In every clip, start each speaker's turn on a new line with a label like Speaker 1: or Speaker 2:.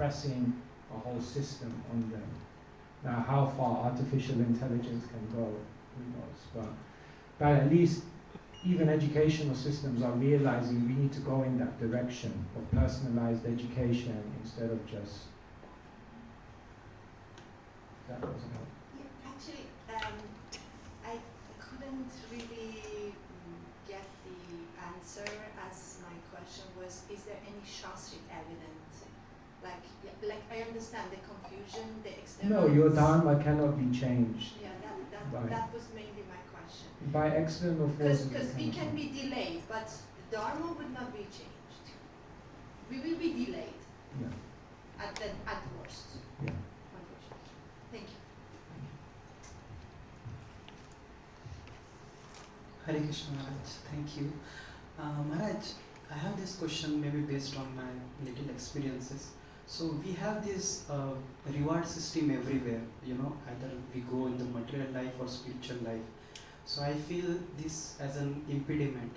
Speaker 1: impressing a whole system on them. Now, how far artificial intelligence can go, who knows? But at least even educational systems are realizing we need to go in that direction of personalized education instead of just. That doesn't help.
Speaker 2: Yeah, actually, I couldn't really get the answer as my question was, is there any Shastric evidence? Like I understand the confusion, the external.
Speaker 1: No, your dharma cannot be changed.
Speaker 2: Yeah, that was mainly my question.
Speaker 1: By external forces.
Speaker 2: Because it can be delayed, but the dharma would not be changed. We will be delayed.
Speaker 1: Yeah.
Speaker 2: At worst.
Speaker 1: Yeah.
Speaker 2: Unfortunately. Thank you.
Speaker 3: Hare Krishna Maharaj, thank you. Maharaj, I have this question maybe based on my little experiences. So we have this reward system everywhere, either we go in the material life or spiritual life. So I feel this as an impediment.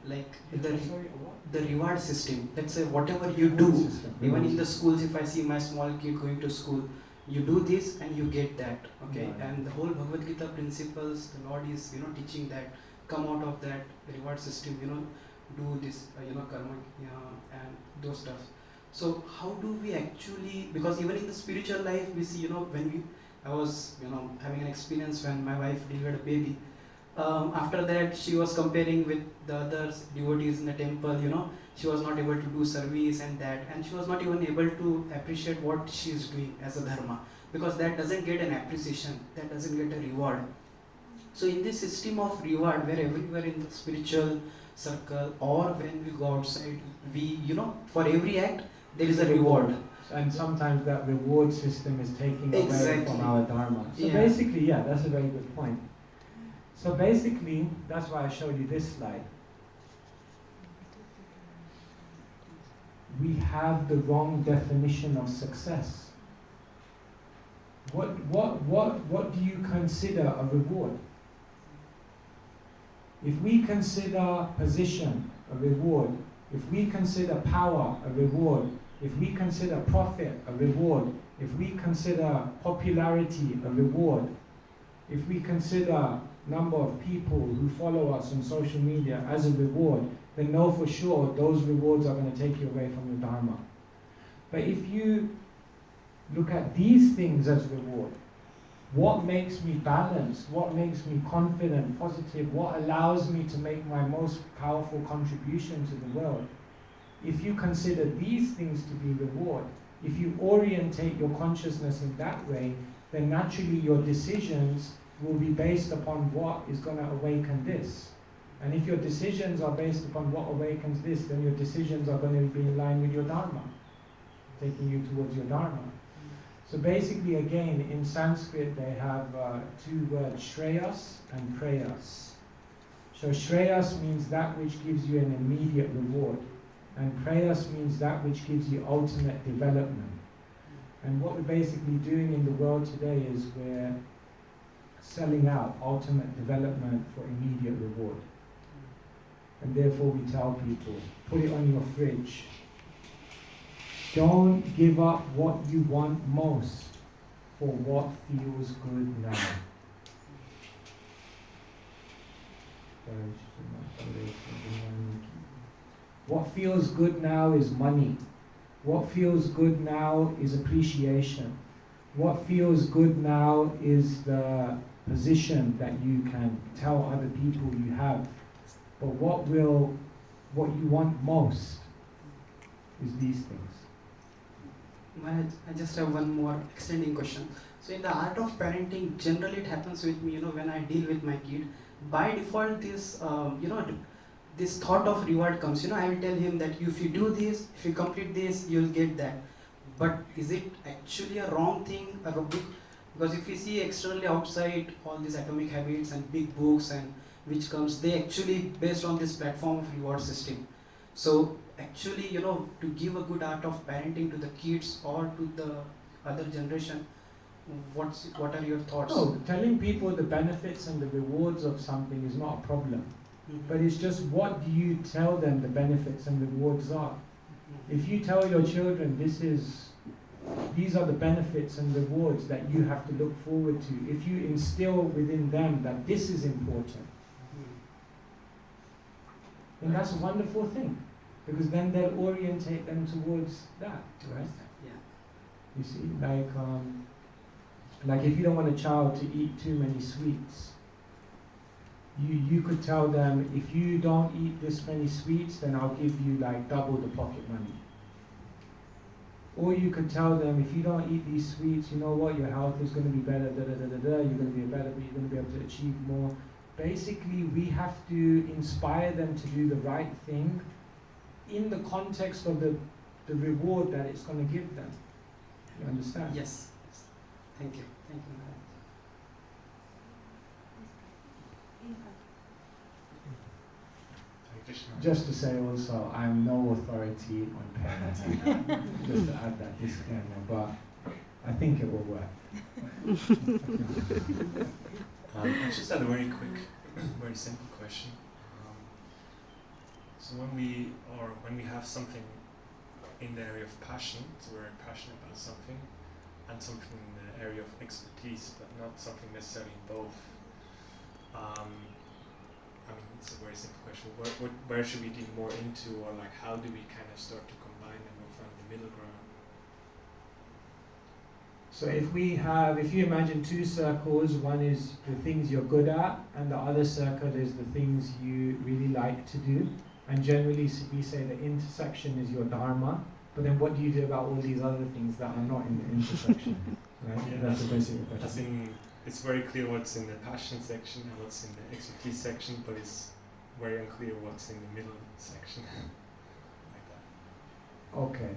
Speaker 3: Like the reward system, let's say whatever you do, even in the schools, if I see my small kid going to school, you do this and you get that, okay? Right. And the whole Bhagavad Gita principles, the Lord is, teaching that, come out of that reward system, do this, karma, and those stuff. So how do we actually, because even in the spiritual life, we see, I was, having an experience when my wife delivered a baby. After that, she was comparing with the other devotees in the temple, she was not able to do service and that, and she was not even able to appreciate what she is doing as a dharma, because that doesn't get an appreciation, that doesn't get a reward. So in this system of reward, where everywhere in the spiritual circle or when we go outside, we, for every act, there is a reward.
Speaker 1: And sometimes that reward system is taking away from our dharma. So basically, that's a very good point. So basically, that's why I showed you this slide. We have the wrong definition of success. What do you consider a reward? If we consider position a reward, if we consider power a reward, if we consider profit a reward, if we consider popularity a reward, if we consider number of people who follow us on social media as a reward, then know for sure those rewards are going to take you away from your dharma. But if you look at these things as reward, what makes me balanced, what makes me confident, positive, what allows me to make my most powerful contribution to the world, if you consider these things to be reward, if you orientate your consciousness in that way, then naturally your decisions will be based upon what is going to awaken this. And if your decisions are based upon what awakens this, then your decisions are going to be in line with your dharma, taking you towards your dharma. So basically, again, in Sanskrit they have two words, shreyas and preyas. So shreyas means that which gives you an immediate reward, and preyas means that which gives you ultimate development. And what we're basically doing in the world today is we're selling out ultimate development for immediate reward. And therefore we tell people, put it on your fridge. Don't give up what you want most for what feels good now. What feels good now is money. What feels good now is appreciation. What feels good now is the position that you can tell other people you have. But what you want most is these things.
Speaker 3: Maharaj, I just have one more extending question. So in the art of parenting, generally it happens with me, when I deal with my kid, by default this, this thought of reward comes. I will tell him that if you do this, if you complete this, you'll get that. But is it actually a wrong thing, because if you see externally outside, all these atomic habits and big books and which comes, they actually based on this platform of reward system. So actually, to give a good art of parenting to the kids or to the other generation, what are your thoughts?
Speaker 1: Oh, telling people the benefits and the rewards of something is not a problem. But it's just what do you tell them the benefits and rewards are. If you tell your children this is These are the benefits and rewards that you have to look forward to. If you instill within them that this is important, then that's a wonderful thing. Because then they'll orientate them towards that, right?
Speaker 3: Yeah.
Speaker 1: You see, like if you don't want a child to eat too many sweets, you could tell them, if you don't eat this many sweets, then I'll give you like double the pocket money. Or you could tell them, if you don't eat these sweets, you know what, your health is going to be better, you're going to be better, you're going to be able to achieve more. Basically, we have to inspire them to do the right thing in the context of the reward that it's going to give them. You understand?
Speaker 3: Yes. Thank you. Thank you, Maharaj.
Speaker 1: Just to say also, I am no authority on parenting. Just to add that disclaimer, but I think it will work.
Speaker 4: I just had a very quick, very simple question. So when we have something in the area of passion, so we're passionate about something, and something in the area of expertise, but not something necessarily in both. I mean, it's a very simple question. Where should we dig more into, or like how do we kind of start to combine them or find the middle ground?
Speaker 1: So if you imagine two circles, one is the things you're good at, and the other circle is the things you really like to do. And generally we say the intersection is your dharma, but then what do you do about all these other things that are not in the intersection? Right?
Speaker 4: Yeah,
Speaker 1: that's the basic question.
Speaker 4: I think it's very clear what's in the passion section and what's in the expertise section, but it's very unclear what's in the middle section. Like that.
Speaker 1: Okay.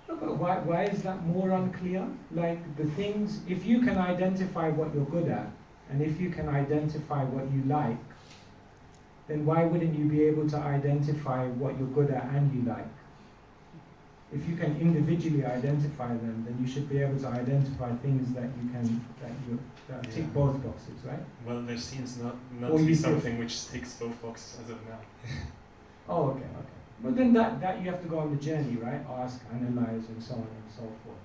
Speaker 1: No, but why is that more unclear? Like the things, if you can identify what you're good at, and if you can identify what you like, then why wouldn't you be able to identify what you're good at and you like? If you can individually identify them, then you should be able to identify things that tick both boxes, right?
Speaker 4: Well, there seems not
Speaker 1: Or
Speaker 4: to be
Speaker 1: you
Speaker 4: something which ticks both boxes as of now.
Speaker 1: Oh, okay. But then that you have to go on the journey, right? Ask, analyze, and so on and so forth.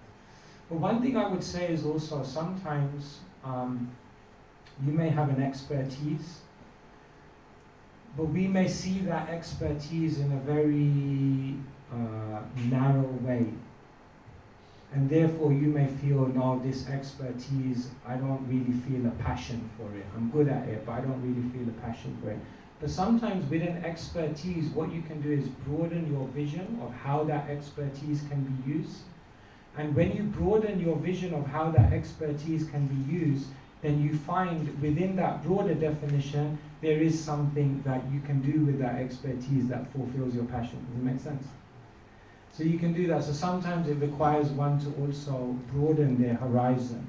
Speaker 1: But one thing I would say is also sometimes you may have an expertise, but we may see that expertise in a very narrow way. And therefore you may feel, no, this expertise, I don't really feel a passion for it. I'm good at it, but I don't really feel a passion for it. But sometimes within expertise, what you can do is broaden your vision of how that expertise can be used. And when you broaden your vision of how that expertise can be used, then you find within that broader definition, there is something that you can do with that expertise that fulfills your passion. Does it make sense? So you can do that. So sometimes it requires one to also broaden their horizon.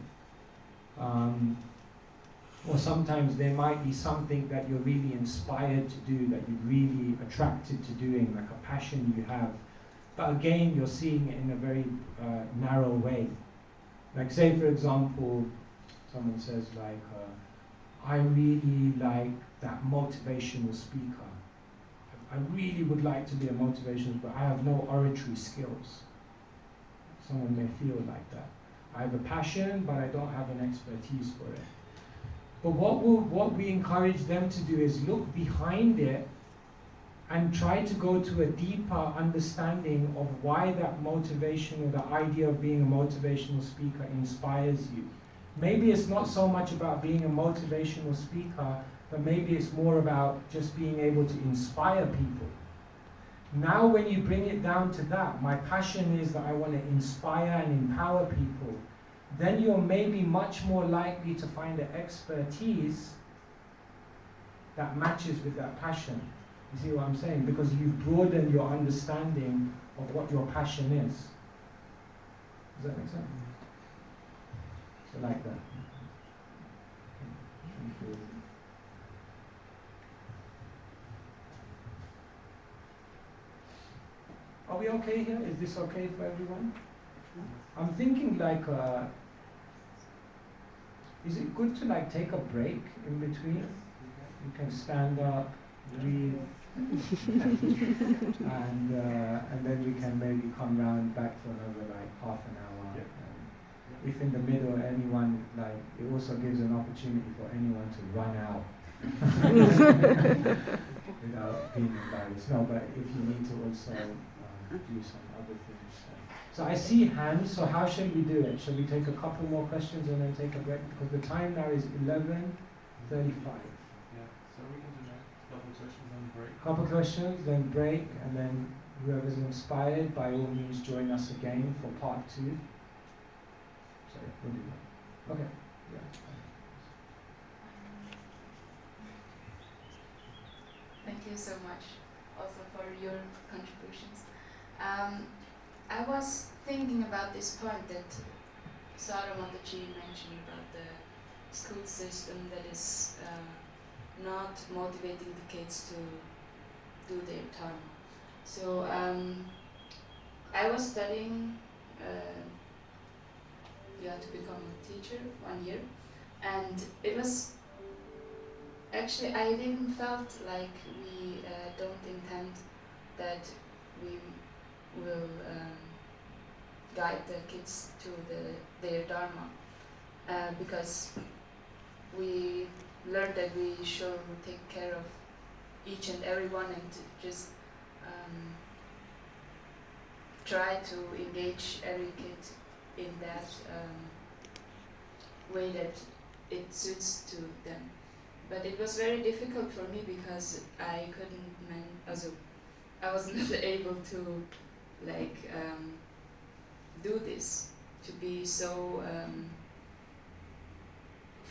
Speaker 1: Or sometimes there might be something that you're really inspired to do, that you're really attracted to doing, like a passion you have. But again, you're seeing it in a very narrow way. Like say, for example, someone says like, I really like that motivational speaker. I really would like to be a motivational speaker, but I have no oratory skills. Someone may feel like that. I have a passion, but I don't have an expertise for it. But what we encourage them to do is look behind it and try to go to a deeper understanding of why that motivation or the idea of being a motivational speaker inspires you. Maybe it's not so much about being a motivational speaker, but maybe it's more about just being able to inspire people. Now when you bring it down to that, my passion is that I want to inspire and empower people, then you're maybe much more likely to find an expertise that matches with that passion. You see what I'm saying? Because you've broadened your understanding of what your passion is. Does that make sense? So like that. Thank you. Are we okay here? Is this okay for everyone? I'm thinking like, is it good to like take a break in between? You can stand up, breathe, and then we can maybe come round back for another like half an hour.
Speaker 4: Yeah.
Speaker 1: If in the middle anyone, like, it also gives an opportunity for anyone to run out without being embarrassed. No, but if you need to also do some other things. So I see hands, so how shall we do it? Shall we take a couple more questions and then take a break? Because the time now is 11:35.
Speaker 4: Yeah, so we can do that. Couple questions and break.
Speaker 1: Couple questions, then break, and then whoever's inspired, by all means join us again for part 2. So we'll do that. Okay. Yeah.
Speaker 5: Thank you so much also for your contributions. I was thinking about this point that Saramataji mentioned about the school system that is not motivating the kids to do their dharma. So I was studying to become a teacher 1 year, and it was actually, I didn't felt like we don't intend that we will guide the kids to their dharma, because we learned that we should take care of each and everyone and just try to engage every kid in that way that it suits to them. But it was very difficult for me because I couldn't I was not able to do this, to be so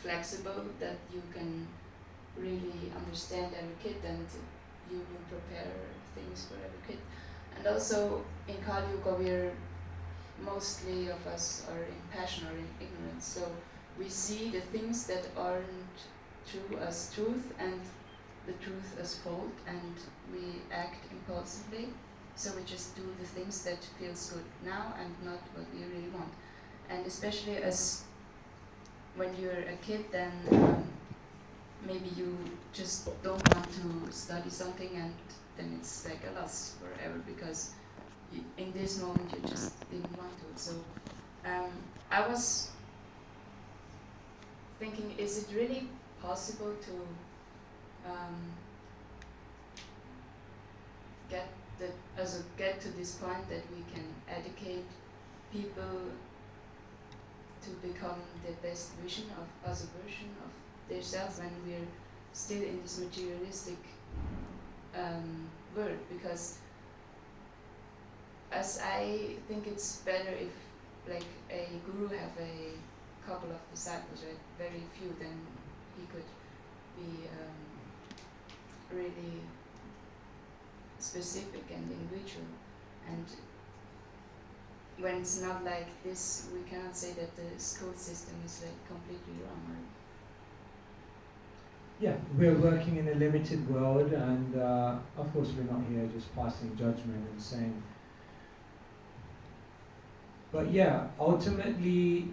Speaker 5: flexible that you can really understand every kid and you will prepare things for every kid. And also in Kali Yuga, mostly of us are in passion or in ignorance, so we see the things that aren't true as truth and the truth as fault, and we act impulsively, so we just do the things that feels good now and not what we really want. And especially as when you're a kid, then maybe you just don't want to study something, and then it's like a loss forever because in this moment you just didn't want to. So I was thinking, is it really possible to get to this point that we can educate people to become the best version of us, a version of themselves, when we're still in this materialistic world? Because as I think it's better if like a guru have a couple of disciples, right? Very few, then he could be really specific and individual. And when it's not like this, we cannot say that the school system is like completely wrong. Or
Speaker 1: yeah, we're working in a limited world, and of course we're not here just passing judgment and saying. But yeah, ultimately,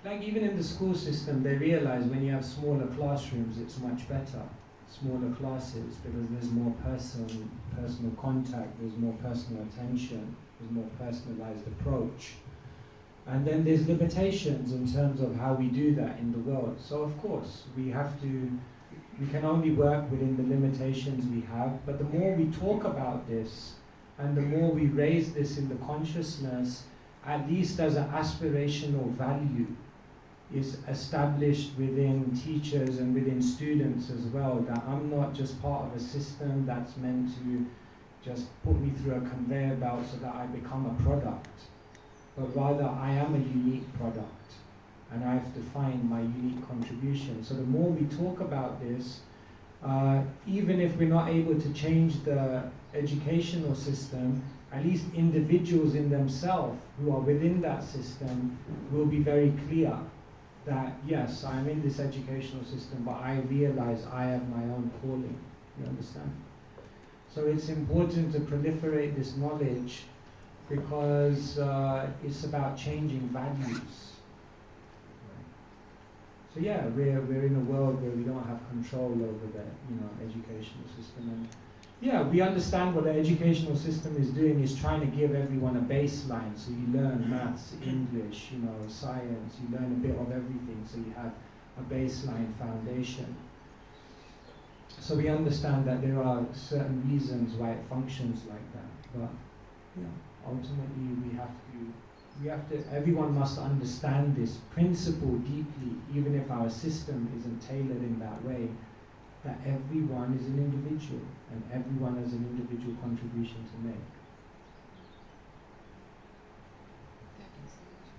Speaker 1: like even in the school system, they realize when you have smaller classrooms, it's much better. Smaller classes, because there's more personal contact, there's more personal attention, there's more personalized approach. And then there's limitations in terms of how we do that in the world. So of course, we can only work within the limitations we have, but the more we talk about this, and the more we raise this in the consciousness, at least as an aspirational value, is established within teachers and within students as well, that I'm not just part of a system that's meant to just put me through a conveyor belt so that I become a product, but rather I am a unique product and I have to find my unique contribution. So the more we talk about this, even if we're not able to change the educational system, at least individuals in themselves who are within that system will be very clear that yes, I'm in this educational system, but I realize I have my own calling. You understand? So it's important to proliferate this knowledge, because it's about changing values. So yeah, we're in a world where we don't have control over the educational system, and Yeah, we understand what the educational system is doing is trying to give everyone a baseline. So you learn maths, English, science, you learn a bit of everything, so you have a baseline foundation. So we understand that there are certain reasons why it functions like that. But ultimately everyone must understand this principle deeply, even if our system isn't tailored in that way, that everyone is an individual and everyone has an individual contribution to make.
Speaker 5: Thank you so much.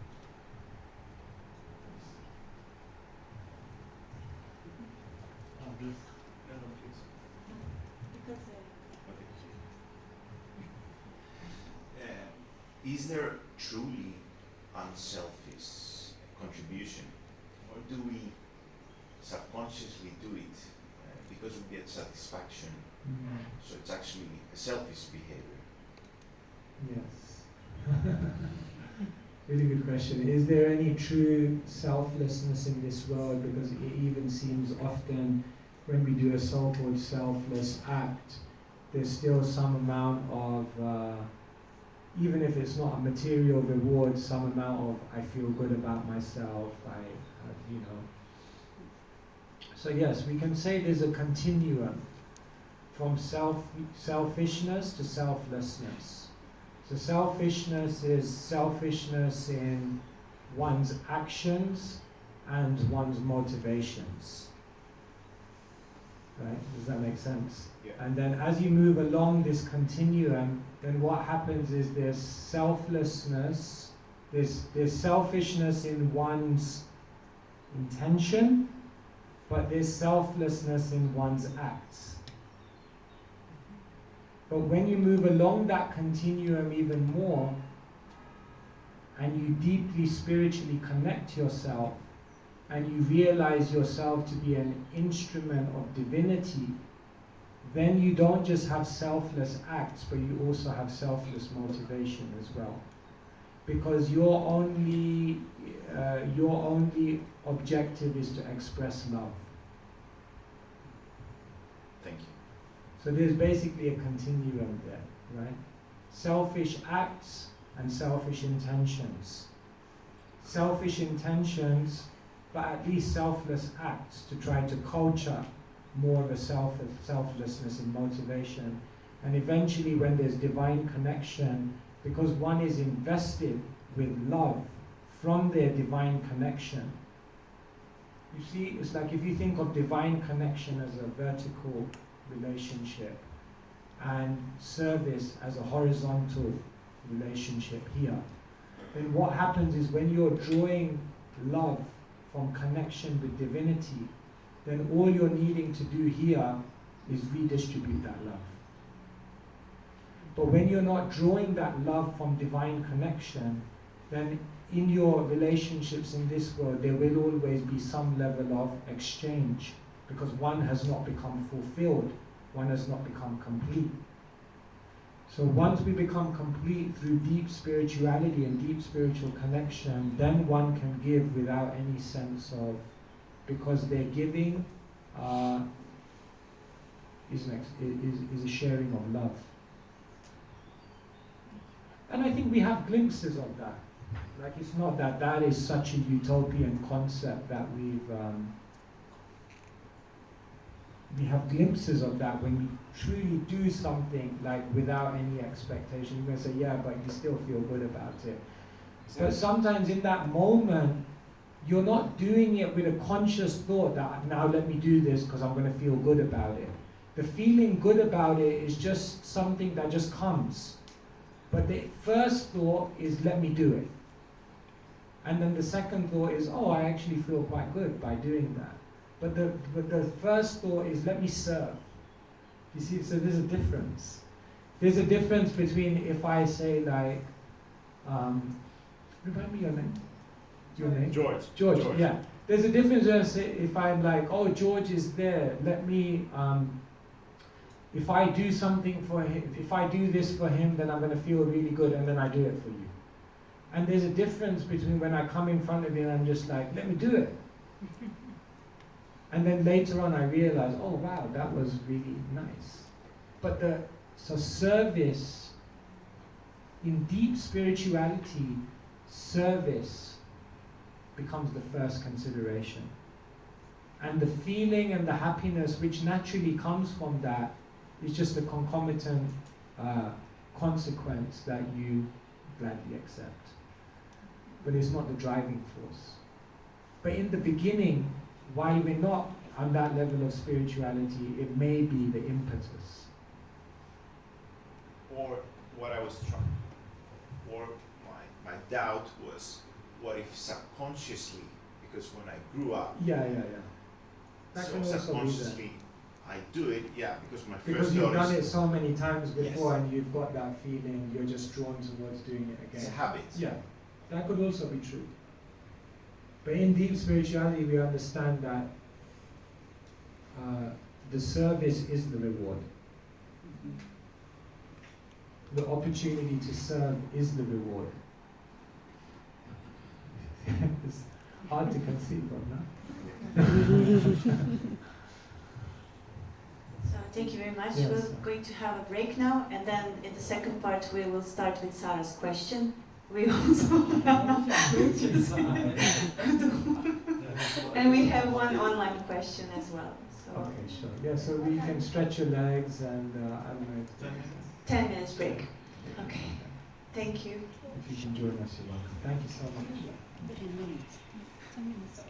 Speaker 6: Is there truly unselfish contribution, or do we subconsciously do it because we get satisfaction? So it's actually a selfish behavior.
Speaker 1: Yes. Really good question. Is there any true selflessness in this world? Because it even seems often when we do a so-called selfless act, there's still some amount of, even if it's not a material reward, some amount of I feel good about myself, So yes, we can say there's a continuum from selfishness to selflessness. So selfishness is selfishness in one's actions and one's motivations. Right? Does that make sense?
Speaker 6: Yeah.
Speaker 1: And then as you move along this continuum, then what happens is there's selflessness, there's selfishness in one's intention, but there's selflessness in one's acts. But when you move along that continuum even more, and you deeply spiritually connect yourself, and you realize yourself to be an instrument of divinity, then you don't just have selfless acts, but you also have selfless motivation as well. Because your only objective is to express love.
Speaker 6: Thank you.
Speaker 1: So there's basically a continuum there, right? Selfish acts and selfish intentions. Selfish intentions, but at least selfless acts to try to culture more of a selflessness in motivation. And eventually when there's divine connection, because one is invested with love from their divine connection. You see, it's like if you think of divine connection as a vertical relationship and service as a horizontal relationship here, then what happens is when you're drawing love from connection with divinity, then all you're needing to do here is redistribute that love. But when you're not drawing that love from divine connection, then in your relationships in this world, there will always be some level of exchange, because one has not become fulfilled, one has not become complete. So once we become complete through deep spirituality and deep spiritual connection, then one can give without any sense of, because their giving is a sharing of love. And I think we have glimpses of that. Like, it's not that that is such a utopian concept that we have glimpses of that when we truly do something like without any expectation. You're going to say, yeah, but you still feel good about it. But sometimes in that moment, you're not doing it with a conscious thought that now let me do this because I'm going to feel good about it. The feeling good about it is just something that just comes. But the first thought is let me do it. And then the second thought is, oh, I actually feel quite good by doing that. But the first thought is let me serve. You see, so there's a difference. There's a difference between if I say like, remember your name? Your name?
Speaker 4: George.
Speaker 1: George, yeah. There's a difference when I say, if I'm like, oh, George is there, let me, if I do something for him, if I do this for him, then I'm going to feel really good, and then I do it for you. And there's a difference between when I come in front of you and I'm just like, let me do it. And then later on I realize, oh wow, that was really nice. So service, in deep spirituality, service becomes the first consideration. And the feeling and the happiness which naturally comes from that is just a concomitant consequence that you gladly accept. But it's not the driving force. But in the beginning, while we're not on that level of spirituality, it may be the impetus.
Speaker 6: Or what I was trying, or my doubt was, what if subconsciously, because when I grew up,
Speaker 1: Yeah. That
Speaker 6: so
Speaker 1: can also be
Speaker 6: subconsciously I do it, because my first
Speaker 1: because you've
Speaker 6: thought
Speaker 1: done it
Speaker 6: is,
Speaker 1: so many times before,
Speaker 6: Yes.
Speaker 1: and you've got that feeling, you're just drawn towards doing it
Speaker 6: it's a
Speaker 1: again.
Speaker 6: habit.
Speaker 1: Yeah, that could also be true. But in deep spirituality, we understand that the service is the reward. The opportunity to serve is the reward. It's hard to conceive of, no?
Speaker 7: So thank you very much.
Speaker 1: Yes.
Speaker 7: We're going to have a break now, and then in the second part we will start with Sarah's question. We also have and we have one online question as well. So
Speaker 1: Okay, sure. Yeah, so we can stretch your legs and I don't know if
Speaker 7: 10 minutes break. Okay. Thank you.
Speaker 1: if you can join us, you're welcome. Thank you so much.
Speaker 8: 10 minutes. 10 minutes.